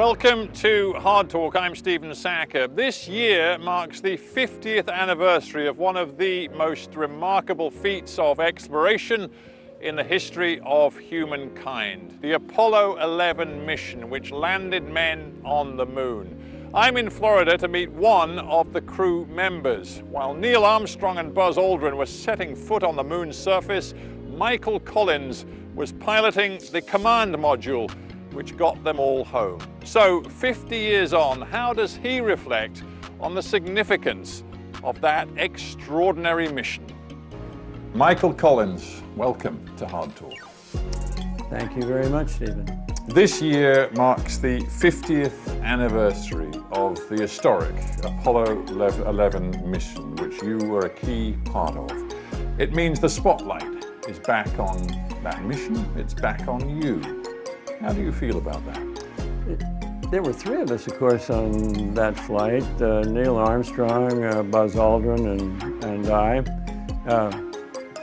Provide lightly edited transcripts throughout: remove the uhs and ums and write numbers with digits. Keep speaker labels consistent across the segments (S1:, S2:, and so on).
S1: Welcome to Hard Talk. I'm Stephen Sacker. This year marks the 50th anniversary of one of the most remarkable feats of exploration in the history of humankind, the Apollo 11 mission, which landed men on the moon. I'm in Florida to meet one of the crew members. While Neil Armstrong and Buzz Aldrin were setting foot on the moon's surface, Micheal Collin was piloting the command module, which got them all home. So 50 years on, how does he reflect on the significance of that extraordinary mission? Micheal Collin, welcome to Hard Talk.
S2: Thank you very much, Stephen.
S1: This year marks the 50th anniversary of the historic Apollo 11 mission, which you were a key part of. It means the spotlight is back on that mission, it's back on you. How do you feel about that?
S2: There were three of us, of course, on that flight. Neil Armstrong, Buzz Aldrin, and I.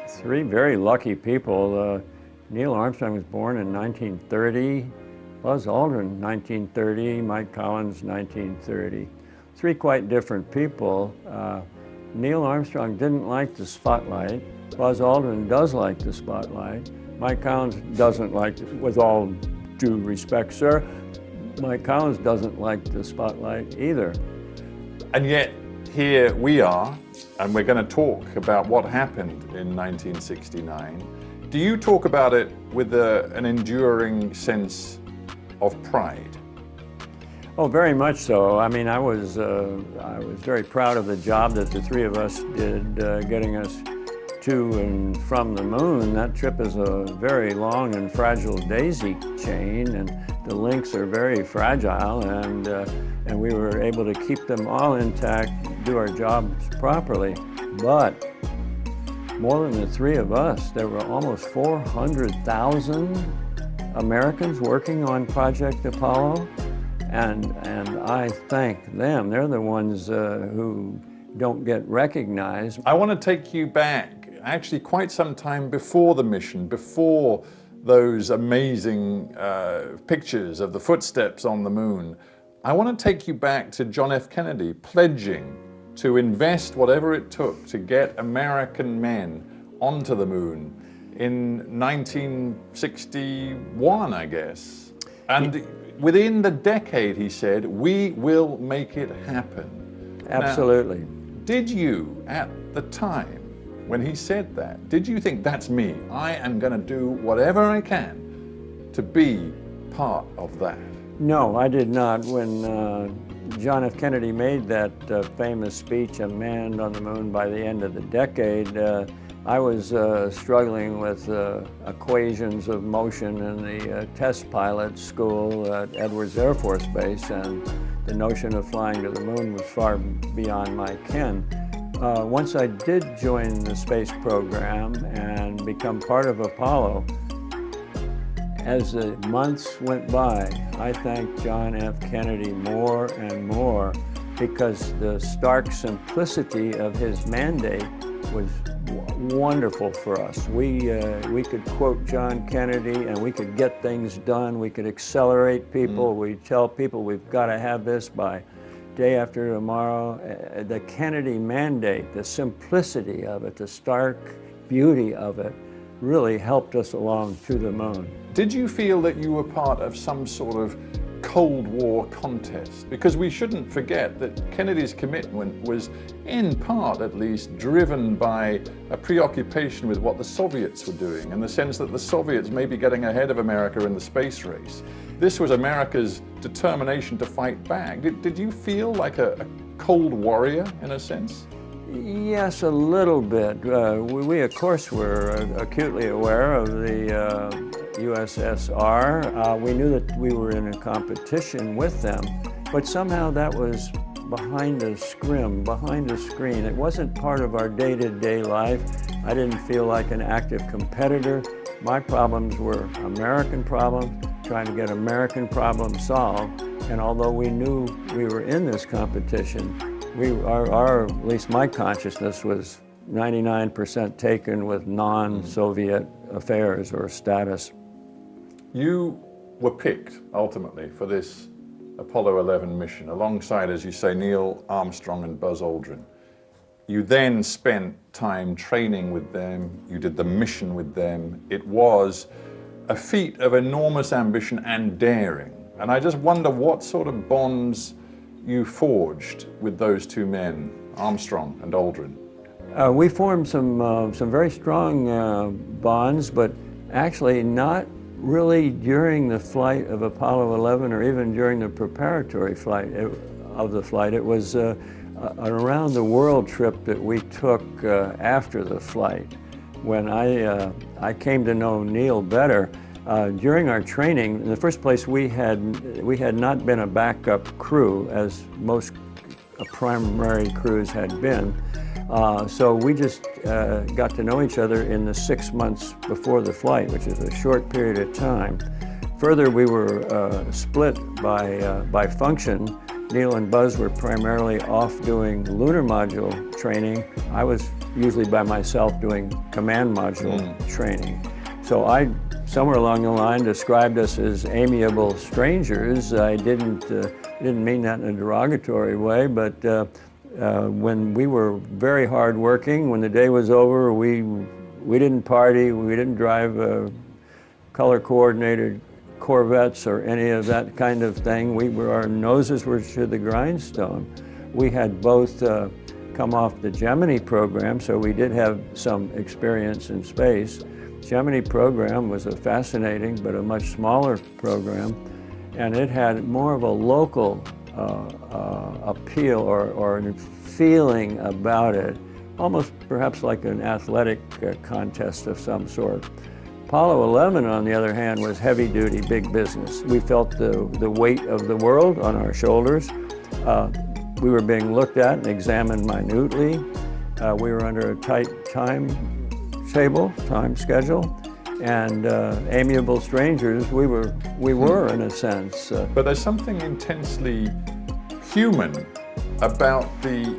S2: Three very lucky people. Neil Armstrong was born in 1930, Buzz Aldrin 1930, Mike Collins 1930. Three quite different people. Neil Armstrong didn't like the spotlight. Buzz Aldrin does like the spotlight. Mike Collins doesn't like, with all due respect, sir, Mike Collins doesn't like the spotlight either.
S1: And yet, here we are, and we're going to talk about what happened in 1969. Do you talk about it with an enduring sense of pride?
S2: Oh, very much so. I mean, I was very proud of the job that the three of us did, getting us to and from the moon. That trip is a very long and fragile daisy chain, and the links are very fragile, and we were able to keep them all intact, do our jobs properly. But more than the three of us, there were almost 400,000 Americans working on Project Apollo, and I thank them. They're the ones who don't get recognized.
S1: I want to take you back actually quite some time before the mission, before those amazing pictures of the footsteps on the moon. I want to take you back to John F. Kennedy pledging to invest whatever it took to get American men onto the moon in 1961, I guess. And within the decade, he said, we will make it happen.
S2: Absolutely.
S1: Now, did you, at the time, when he said that, did you think, that's me, I am going to do whatever I can to be part of that?
S2: No, I did not. When John F. Kennedy made that famous speech, a man on the moon by the end of the decade, I was struggling with equations of motion in the test pilot school at Edwards Air Force Base, and the notion of flying to the moon was far beyond my ken. Once I did join the space program and become part of Apollo, as the months went by, I thanked John F. Kennedy more and more, because the stark simplicity of his mandate was wonderful for us. We could quote John Kennedy and we could get things done. We could accelerate people. We'd tell people we've got to have this by day after tomorrow. The Kennedy mandate, the simplicity of it, the stark beauty of it, really helped us along to the moon.
S1: Did you feel that you were part of some sort of Cold War contest? Because we shouldn't forget that Kennedy's commitment was, in part at least, driven by a preoccupation with what the Soviets were doing, in the sense that the Soviets may be getting ahead of America in the space race. This was America's determination to fight back. Did you feel like a cold warrior, in a sense?
S2: Yes, a little bit. We of course, were acutely aware of the USSR. We knew that we were in a competition with them, but somehow that was behind a scrim, behind a screen. It wasn't part of our day-to-day life. I didn't feel like an active competitor. My problems were American problems, trying to get American problems solved. And although we knew we were in this competition, at least my consciousness was 99% taken with non-Soviet affairs or status.
S1: You were picked, ultimately, for this Apollo 11 mission, alongside, as you say, Neil Armstrong and Buzz Aldrin. You then spent time training with them, you did the mission with them. It was a feat of enormous ambition and daring. And I just wonder what sort of bonds you forged with those two men, Armstrong and Aldrin.
S2: We formed some very strong bonds, but actually not really during the flight of Apollo 11 or even during the preparatory flight of the flight. It was an around the world trip that we took after the flight. When I came to know Neil better, during our training, in the first place, we had not been a backup crew as most primary crews had been. So we just got to know each other in the 6 months before the flight, which is a short period of time. Further, we were split by function. Neil and Buzz were primarily off doing lunar module training. I was usually by myself doing command module training. So I, somewhere along the line, described us as amiable strangers. I didn't mean that in a derogatory way, but when we were very hardworking, when the day was over, we didn't party, we didn't drive color-coordinated Corvettes or any of that kind of thing. Our noses were to the grindstone. We had both come off the Gemini program, so we did have some experience in space. Gemini program was a fascinating but a much smaller program, and it had more of a local appeal or feeling about it, almost perhaps like an athletic contest of some sort. Apollo 11, on the other hand, was heavy-duty, big business. We felt the weight of the world on our shoulders. We were being looked at and examined minutely. We were under a tight time schedule, and amiable strangers we were in a sense.
S1: But there's something intensely human about the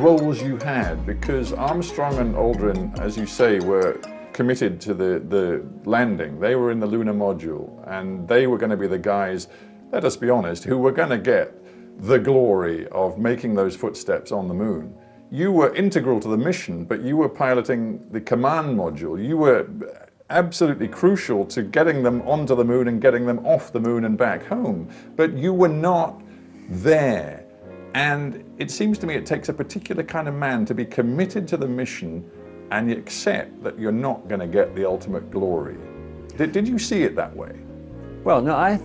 S1: roles you had, because Armstrong and Aldrin, as you say, were committed to the landing. They were in the lunar module, and they were going to be the guys, let us be honest, who were going to get the glory of making those footsteps on the moon. You were integral to the mission, but you were piloting the command module. You were absolutely crucial to getting them onto the moon and getting them off the moon and back home. But you were not there. And it seems to me it takes a particular kind of man to be committed to the mission and you accept that you're not going to get the ultimate glory. Did you see it that way?
S2: Well, no, I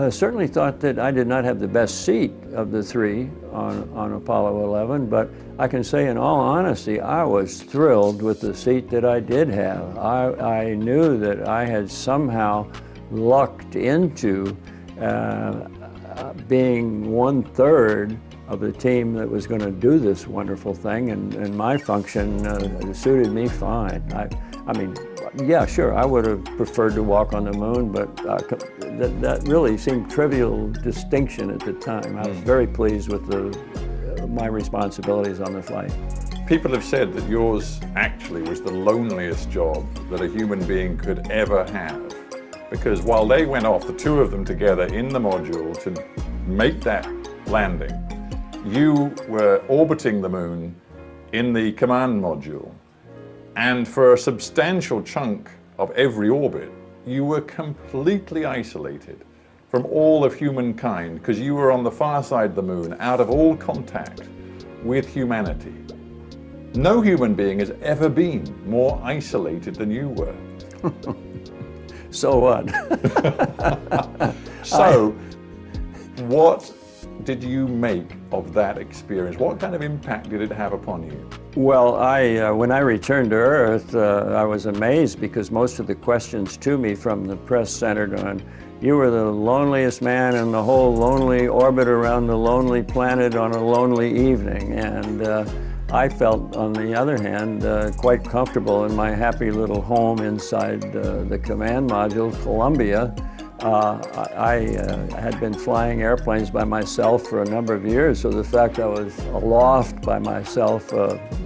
S2: certainly thought that I did not have the best seat of the three on Apollo 11, but I can say in all honesty, I was thrilled with the seat that I did have. I knew that I had somehow lucked into being 1/3 of the team that was going to do this wonderful thing, and my function suited me fine. I mean, yeah, sure, I would have preferred to walk on the moon, but that really seemed trivial distinction at the time. I was very pleased with my responsibilities on the flight.
S1: People have said that yours actually was the loneliest job that a human being could ever have, because while they went off, the two of them together in the module to make that landing, you were orbiting the moon in the command module, and for a substantial chunk of every orbit, you were completely isolated from all of humankind because you were on the far side of the moon, out of all contact with humanity. No human being has ever been more isolated than you were.
S2: So what?
S1: So, what did you make of that experience? What kind of impact did it have upon you?
S2: Well, when I returned to Earth, I was amazed because most of the questions to me from the press centered on, you were the loneliest man in the whole lonely orbit around the lonely planet on a lonely evening. And I felt, on the other hand, quite comfortable in my happy little home inside the command module, Columbia. I had been flying airplanes by myself for a number of years, so the fact I was aloft by myself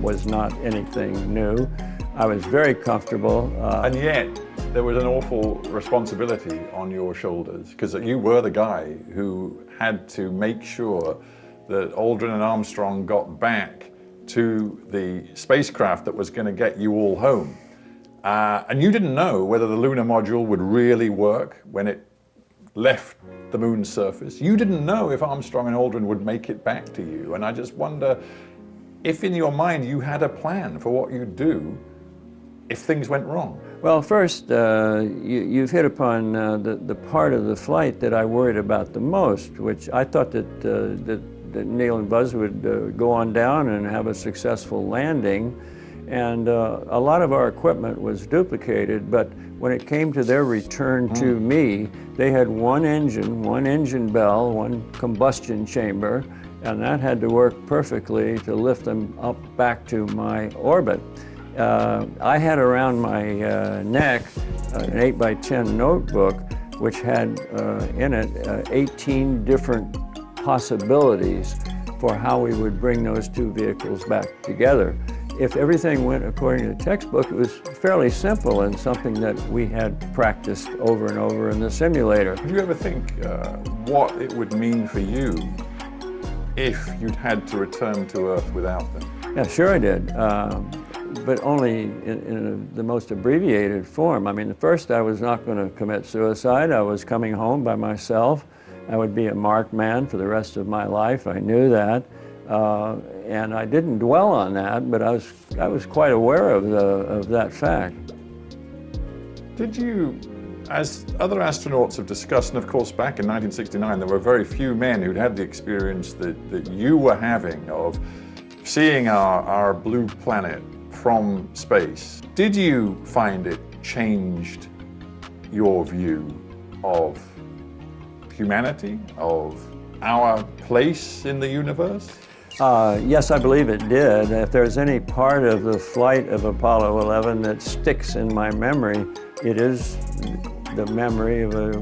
S2: was not anything new. I was very comfortable.
S1: And yet, there was an awful responsibility on your shoulders, because you were the guy who had to make sure that Aldrin and Armstrong got back to the spacecraft that was going to get you all home. And you didn't know whether the lunar module would really work when it left the moon's surface. You didn't know if Armstrong and Aldrin would make it back to you. And I just wonder if in your mind you had a plan for what you'd do if things went wrong.
S2: Well, first, you've hit upon the part of the flight that I worried about the most, which I thought that Neil and Buzz would go on down and have a successful landing. And a lot of our equipment was duplicated, but when it came to their return to me, they had one engine bell, one combustion chamber, and that had to work perfectly to lift them up back to my orbit. I had around my neck an 8x10 notebook, which had in it 18 different possibilities for how we would bring those two vehicles back together. If everything went according to the textbook, it was fairly simple and something that we had practiced over and over in the simulator.
S1: Did you ever think what it would mean for you if you'd had to return to Earth without them?
S2: Yeah, sure I did, but only in the most abbreviated form. I mean, at first I was not going to commit suicide. I was coming home by myself. I would be a marked man for the rest of my life. I knew that. And I didn't dwell on that, but I was quite aware of that fact.
S1: Did you, as other astronauts have discussed, and of course back in 1969 there were very few men who'd had the experience that you were having of seeing our blue planet from space. Did you find it changed your view of humanity, of our place in the universe?
S2: Yes, I believe it did. If there's any part of the flight of Apollo 11 that sticks in my memory, it is the memory of a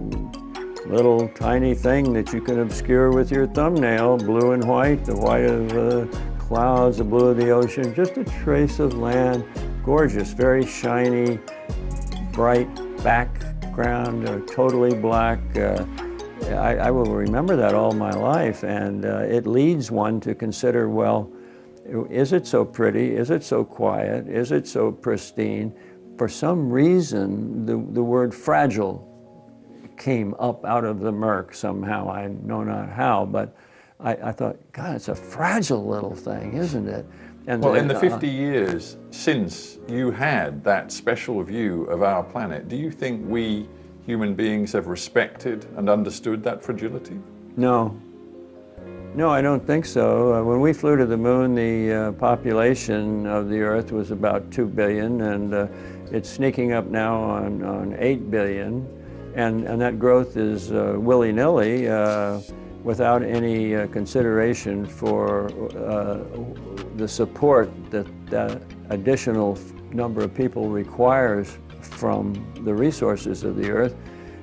S2: little tiny thing that you can obscure with your thumbnail, blue and white, the white of the clouds, the blue of the ocean, just a trace of land, gorgeous, very shiny, bright background, totally black. I will remember that all my life, and it leads one to consider, well, is it so pretty? Is it so quiet? Is it so pristine? For some reason, the word fragile came up out of the murk somehow. I know not how, but I thought, God, it's a fragile little thing, isn't it? And
S1: well, in the 50 years since you had that special view of our planet, do you think we human beings have respected and understood that fragility?
S2: No. No, I don't think so. When we flew to the moon, the population of the Earth was about 2 billion, and it's sneaking up now on 8 billion. And that growth is willy-nilly, without any consideration for the support that that additional number of people requires from the resources of the Earth.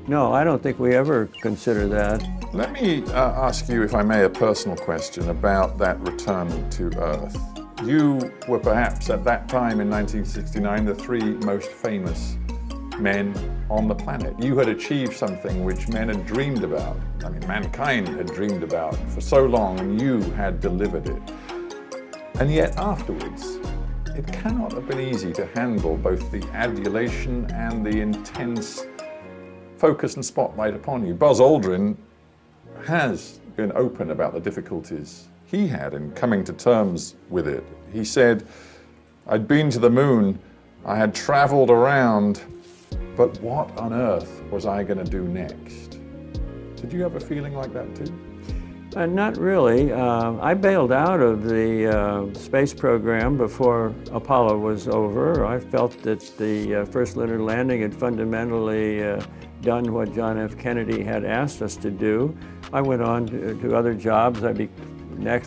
S2: No, I don't think we ever consider that.
S1: Let me ask you, if I may, a personal question about that return to Earth. You were perhaps at that time in 1969 the 3 most famous men on the planet. You had achieved something which men had dreamed about. I mean, mankind had dreamed about for so long, and you had delivered it. And yet afterwards, it cannot have been easy to handle both the adulation and the intense focus and spotlight upon you. Buzz Aldrin has been open about the difficulties he had in coming to terms with it. He said, I'd been to the moon, I had traveled around, but what on earth was I going to do next? Did you have a feeling like that too?
S2: Not really. I bailed out of the space program before Apollo was over. I felt that the first lunar landing had fundamentally done what John F. Kennedy had asked us to do. I went on to other jobs.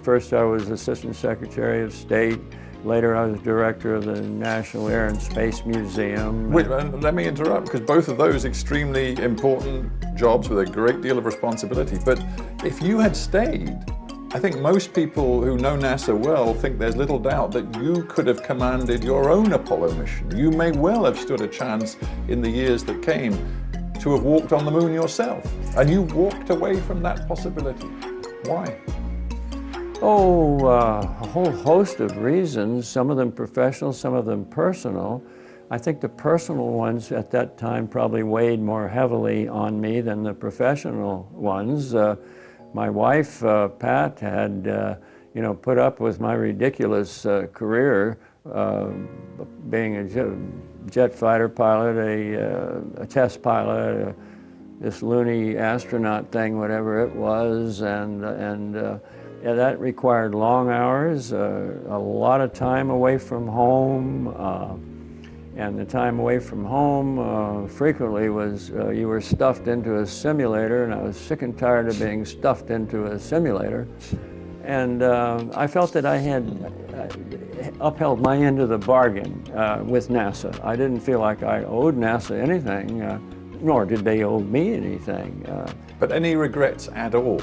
S2: First I was Assistant Secretary of State. Later I was director of the National Air and Space Museum.
S1: Wait, let me interrupt, because both of those extremely important jobs with a great deal of responsibility. But if you had stayed, I think most people who know NASA well think there's little doubt that you could have commanded your own Apollo mission. You may well have stood a chance in the years that came to have walked on the moon yourself, and you walked away from that possibility. Why?
S2: Oh, a whole host of reasons, some of them professional, some of them personal. I think the personal ones at that time probably weighed more heavily on me than the professional ones. My wife, Pat, had put up with my ridiculous career, being a jet fighter pilot, a test pilot, this loony astronaut thing, whatever it was, and yeah, that required long hours, a lot of time away from home, and the time away from home frequently was you were stuffed into a simulator, and I was sick and tired of being stuffed into a simulator. And I felt that I had upheld my end of the bargain with NASA. I didn't feel like I owed NASA anything, nor did they owe me anything.
S1: But any regrets at all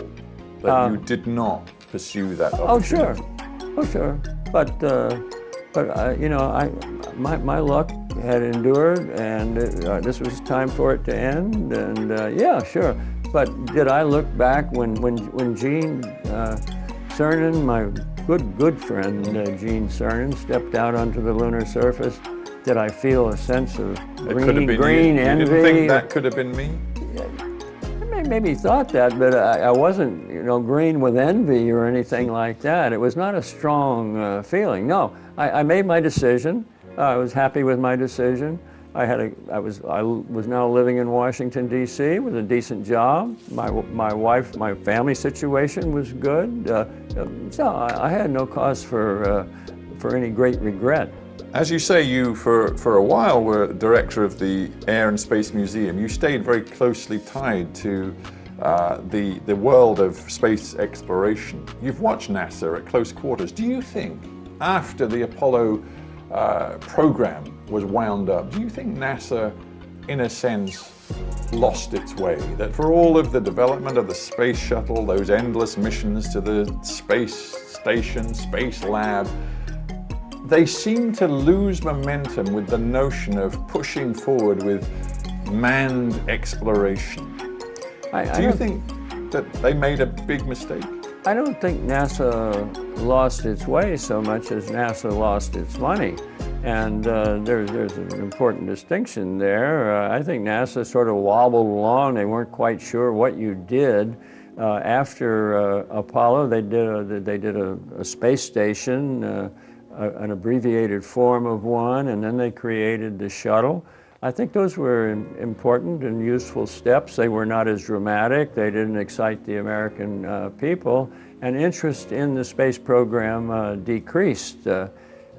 S1: that you did not pursue that opportunity?
S2: Oh, sure. But my luck had endured, and this was time for it to end. And yeah, sure. But did I look back when Gene Cernan, my good friend Gene Cernan, stepped out onto the lunar surface? Did I feel a sense of green envy?
S1: You didn't think that could have been me?
S2: I maybe thought that, but I wasn't, green with envy or anything like that. It was not a strong feeling. No, I made my decision. I was happy with my decision. I was now living in Washington, D.C. with a decent job. My family situation was good. So I had no cause for any great regret.
S1: As you say, you for a while were director of the Air and Space Museum. You stayed very closely tied to the world of space exploration. You've watched NASA at close quarters. Do you think, after the Apollo program was wound up, do you think NASA, in a sense, lost its way? That for all of the development of the space shuttle, those endless missions to the space station, space lab, they seem to lose momentum with the notion of pushing forward with manned exploration. Do you think that they made a big mistake?
S2: I don't think NASA lost its way so much as NASA lost its money. And there's an important distinction there. I think NASA sort of wobbled along. They weren't quite sure what you did. After Apollo, they did a space station, an abbreviated form of one, and then they created the shuttle. I think those were important and useful steps. They were not as dramatic. They didn't excite the American people, and interest in the space program decreased.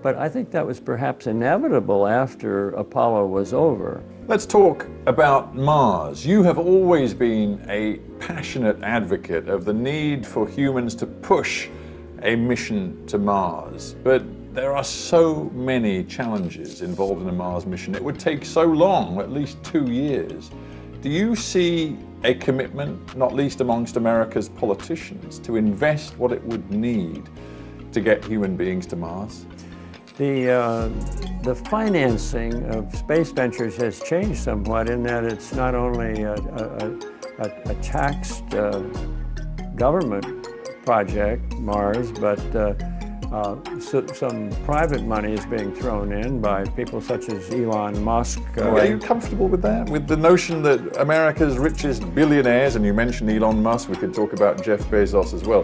S2: But I think that was perhaps inevitable after Apollo was over.
S1: Let's talk about Mars. You have always been a passionate advocate of the need for humans to push a mission to Mars, but there are so many challenges involved in a Mars mission. It would take so long, at least 2 years. Do you see a commitment, not least amongst America's politicians, to invest what it would need to get human beings to Mars?
S2: The financing of space ventures has changed somewhat in that it's not only a taxed government project, Mars, but some private money is being thrown in by people such as Elon Musk.
S1: Are you comfortable with that? With the notion that America's richest billionaires, and you mentioned Elon Musk, we could talk about Jeff Bezos as well.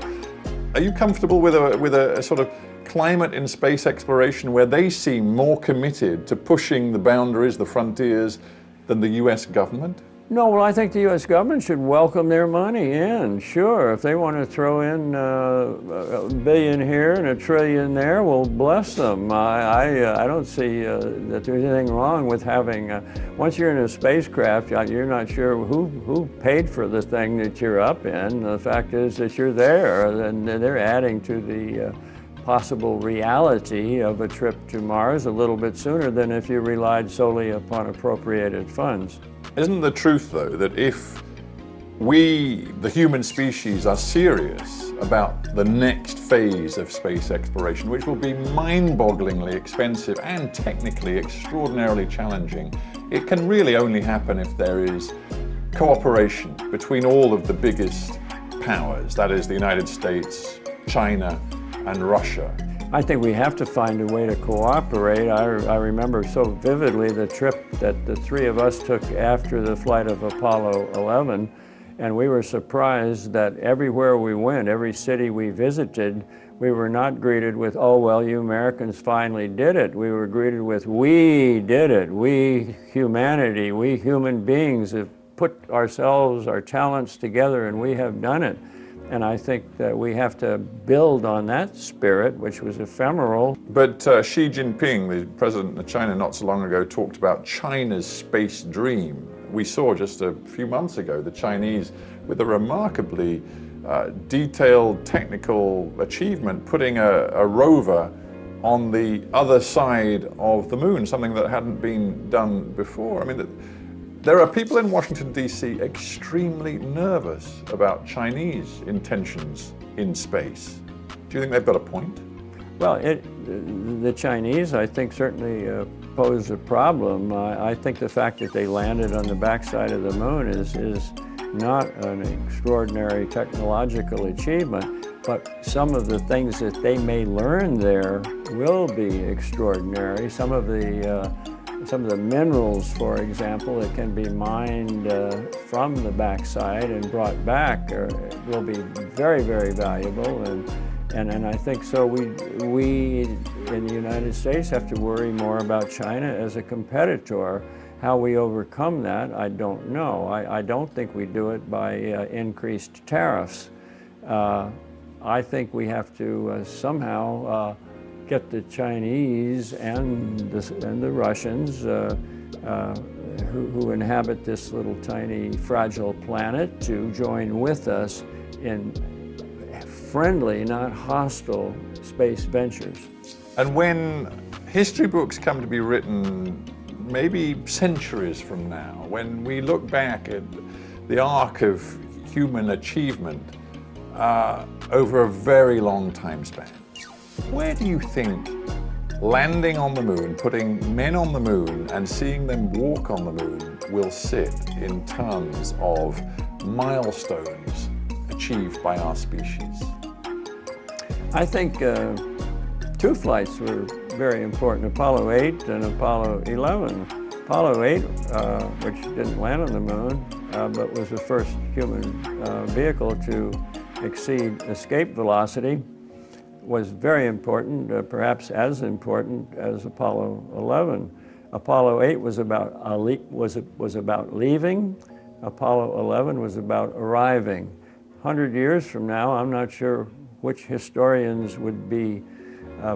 S1: Are you comfortable with a sort of climate in space exploration where they seem more committed to pushing the boundaries, the frontiers, than the US government?
S2: No, well, I think the U.S. government should welcome their money in. Sure, if they want to throw in $1 billion here and $1 trillion there, well, bless them. I don't see that there's anything wrong with having, once you're in a spacecraft, you're not sure who paid for the thing that you're up in. The fact is that you're there, and they're adding to the possible reality of a trip to Mars a little bit sooner than if you relied solely upon appropriated funds.
S1: Isn't the truth, though, that if we, the human species, are serious about the next phase of space exploration, which will be mind-bogglingly expensive and technically extraordinarily challenging, it can really only happen if there is cooperation between all of the biggest powers, that is the United States, China, and Russia.
S2: I think we have to find a way to cooperate. I remember so vividly the trip that the three of us took after the flight of Apollo 11, and we were surprised that everywhere we went, every city we visited, we were not greeted with, "Oh, well, you Americans finally did it." We were greeted with, "We did it. We, humanity, we human beings have put ourselves, our talents together, and we have done it." And I think that we have to build on that spirit, which was ephemeral.
S1: But Xi Jinping, the president of China not so long ago, talked about China's space dream. We saw just a few months ago the Chinese, with a remarkably detailed technical achievement, putting a rover on the other side of the moon, something that hadn't been done before. I mean, there are people in Washington, D.C. extremely nervous about Chinese intentions in space. Do you think they've got a point?
S2: Well, the Chinese, I think, certainly pose a problem. I think the fact that they landed on the backside of the moon is not an extraordinary technological achievement, but some of the things that they may learn there will be extraordinary. Some of the minerals, for example, that can be mined from the backside and brought back will be very, very valuable. And I think so we in the United States have to worry more about China as a competitor. How we overcome that, I don't know. I don't think we do it by increased tariffs. I think we have to somehow get the Chinese and the Russians who inhabit this little tiny fragile planet to join with us in friendly, not hostile space ventures.
S1: And when history books come to be written maybe centuries from now, when we look back at the arc of human achievement over a very long time span, where do you think landing on the moon, putting men on the moon and seeing them walk on the moon will sit in terms of milestones achieved by our species?
S2: I think two flights were very important, Apollo 8 and Apollo 11. Apollo 8, which didn't land on the moon, but was the first human vehicle to exceed escape velocity, was very important, perhaps as important as Apollo 11. Apollo 8 was about leaving. Apollo 11 was about arriving. 100 years from now, I'm not sure which historians would be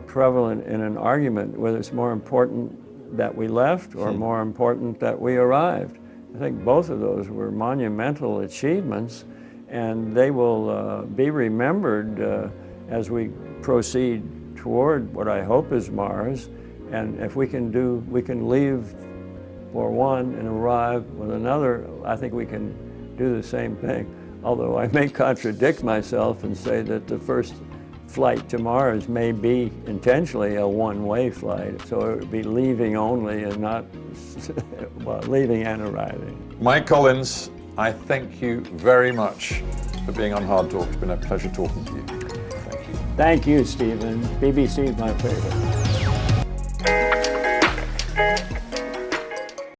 S2: prevalent in an argument whether it's more important that we left or more important that we arrived. I think both of those were monumental achievements, and they will be remembered as we proceed toward what I hope is Mars. And if we can leave for one and arrive with another, I think we can do the same thing. Although I may contradict myself and say that the first flight to Mars may be intentionally a one-way flight. So it would be leaving only and not well, leaving and arriving.
S1: Mike Collins, I thank you very much for being on Hard Talk. It's been a pleasure talking to you. Thank you.
S2: Thank you, Stephen. BBC is my favorite.